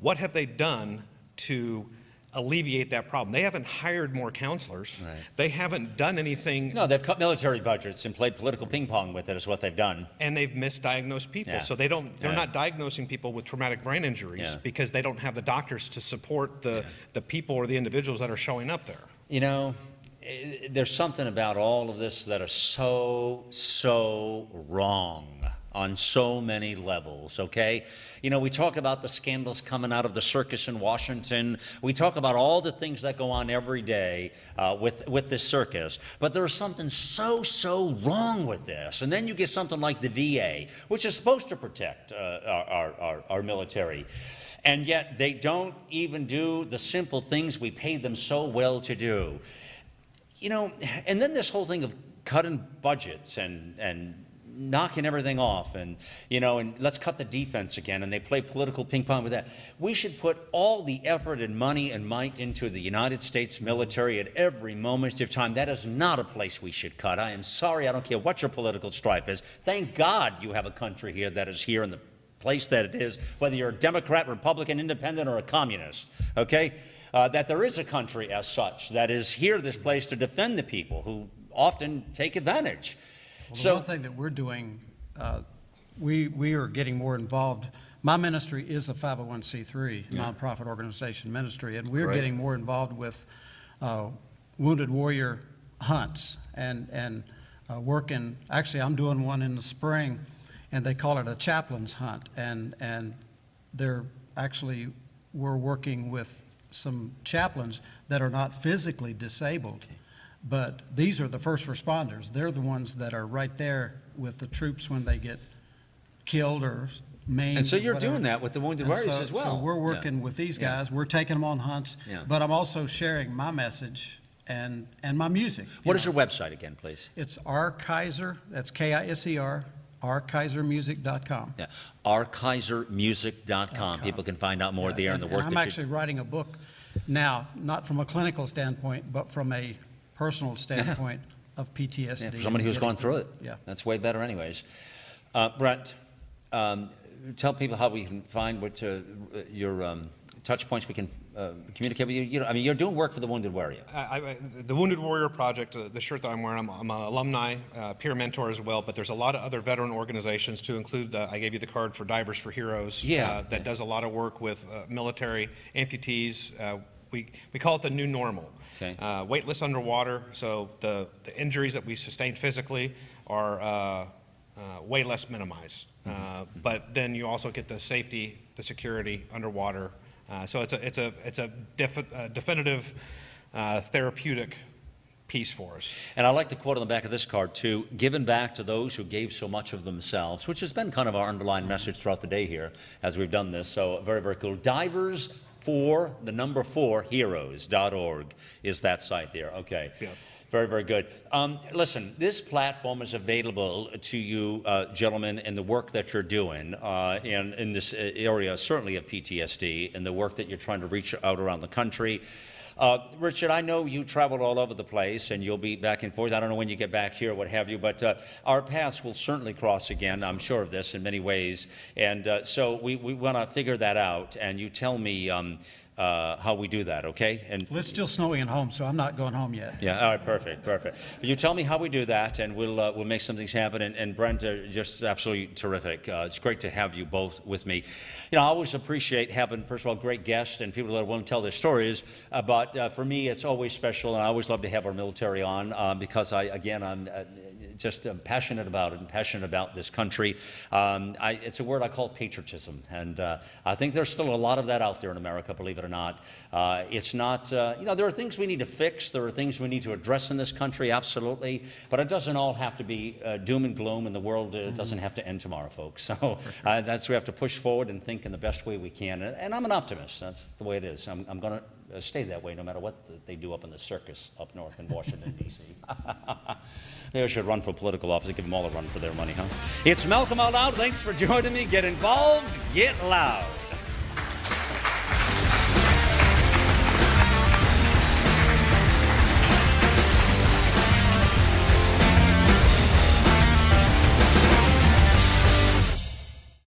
What have they done to alleviate that problem? They haven't hired more counselors. Right. They haven't done anything. No, they've cut military budgets and played political ping pong with it, is what they've done. And they've misdiagnosed people. Yeah. So they're not diagnosing people with traumatic brain injuries because they don't have the doctors to support the people or the individuals that are showing up there. there's something about all of this that are so wrong on so many levels, okay? You know, we talk about the scandals coming out of the circus in Washington. We talk about all the things that go on every day with this circus. But there's something so wrong with this. And then you get something like the VA, which is supposed to protect our military. And yet they don't even do the simple things we pay them so well to do. You know, and then this whole thing of cutting budgets and knocking everything off, and you know, and let's cut the defense again, and they play political ping pong with that. We should put all the effort and money and might into the United States military at every moment of time. That is not a place we should cut. I am sorry, I don't care what your political stripe is. Thank God you have a country here that is here in the place that it is, whether you're a Democrat, Republican, Independent, or a communist, okay? That there is a country as such that is here, this place, to defend the people who often take advantage. Well, the one thing that we're doing, we are getting more involved. My ministry is a 501c3 nonprofit organization ministry, and we're getting more involved with wounded warrior hunts and working. Actually, I'm doing one in the spring, and they call it a chaplain's hunt. And they're actually, we're working with some chaplains that are not physically disabled. But these are the first responders. They're the ones that are right there with the troops when they get killed or maimed. And so you're doing that with the wounded warriors as well. So we're working with these guys. We're taking them on hunts. But I'm also sharing my message and my music. What is your website again, please? It's Kiser. That's Kiser. Kisermusic.com. Yeah, Kisermusic.com. People can find out more there and the work that I'm actually writing a book now, not from a clinical standpoint, but from a personal standpoint of PTSD. Yeah, for somebody who's gone through it. Yeah. That's way better anyways. Brent, tell people how we can find what your touch points we can communicate with you. You know, I mean, you're doing work for the Wounded Warrior. The Wounded Warrior Project, the shirt that I'm wearing, I'm an alumni, peer mentor as well, but there's a lot of other veteran organizations to include, I gave you the card for Divers for Heroes, that does a lot of work with military amputees. We call it the new normal. Okay. Weightless underwater, so the injuries that we sustain physically are way less minimized. But then you also get the safety, the security underwater. So it's a definitive therapeutic piece for us. And I like the quote on the back of this card too: "Given back to those who gave so much of themselves," which has been kind of our underlying message throughout the day here as we've done this. So very, very cool. Divers for the number 4 heroes.org is that site there. Okay. Yeah. Very, very good. Listen, this platform is available to you, gentlemen, in the work that you're doing in this area, certainly of PTSD, and the work that you're trying to reach out around the country. Richard, I know you traveled all over the place, and you'll be back and forth. I don't know when you get back here or what have you, but our paths will certainly cross again. I'm sure of this in many ways. And so we want to figure that out, and you tell me how we do that, okay? And well, it's still snowing at home, so I'm not going home yet. Yeah, all right, perfect, perfect. But you tell me how we do that, and we'll make some things happen. And Brent, just absolutely terrific. It's great to have you both with me. You know, I always appreciate having, first of all, great guests and people that are willing to tell their stories. But for me, it's always special, and I always love to have our military on because I'm just passionate about it and passionate about this country. It's a word I call patriotism, and I think there's still a lot of that out there in America, believe it or not. It's not, you know, there are things we need to fix, there are things we need to address in this country, absolutely, but it doesn't all have to be doom and gloom, and the world doesn't have to end tomorrow, folks. So we have to push forward and think in the best way we can, and I'm an optimist. That's the way it is. I'm going to stay that way no matter what they do up in the circus up north in Washington, D.C. Maybe I should run for political office and give them all a run for their money, huh? It's Malcolm Out Loud. Thanks for joining me. Get involved, get loud.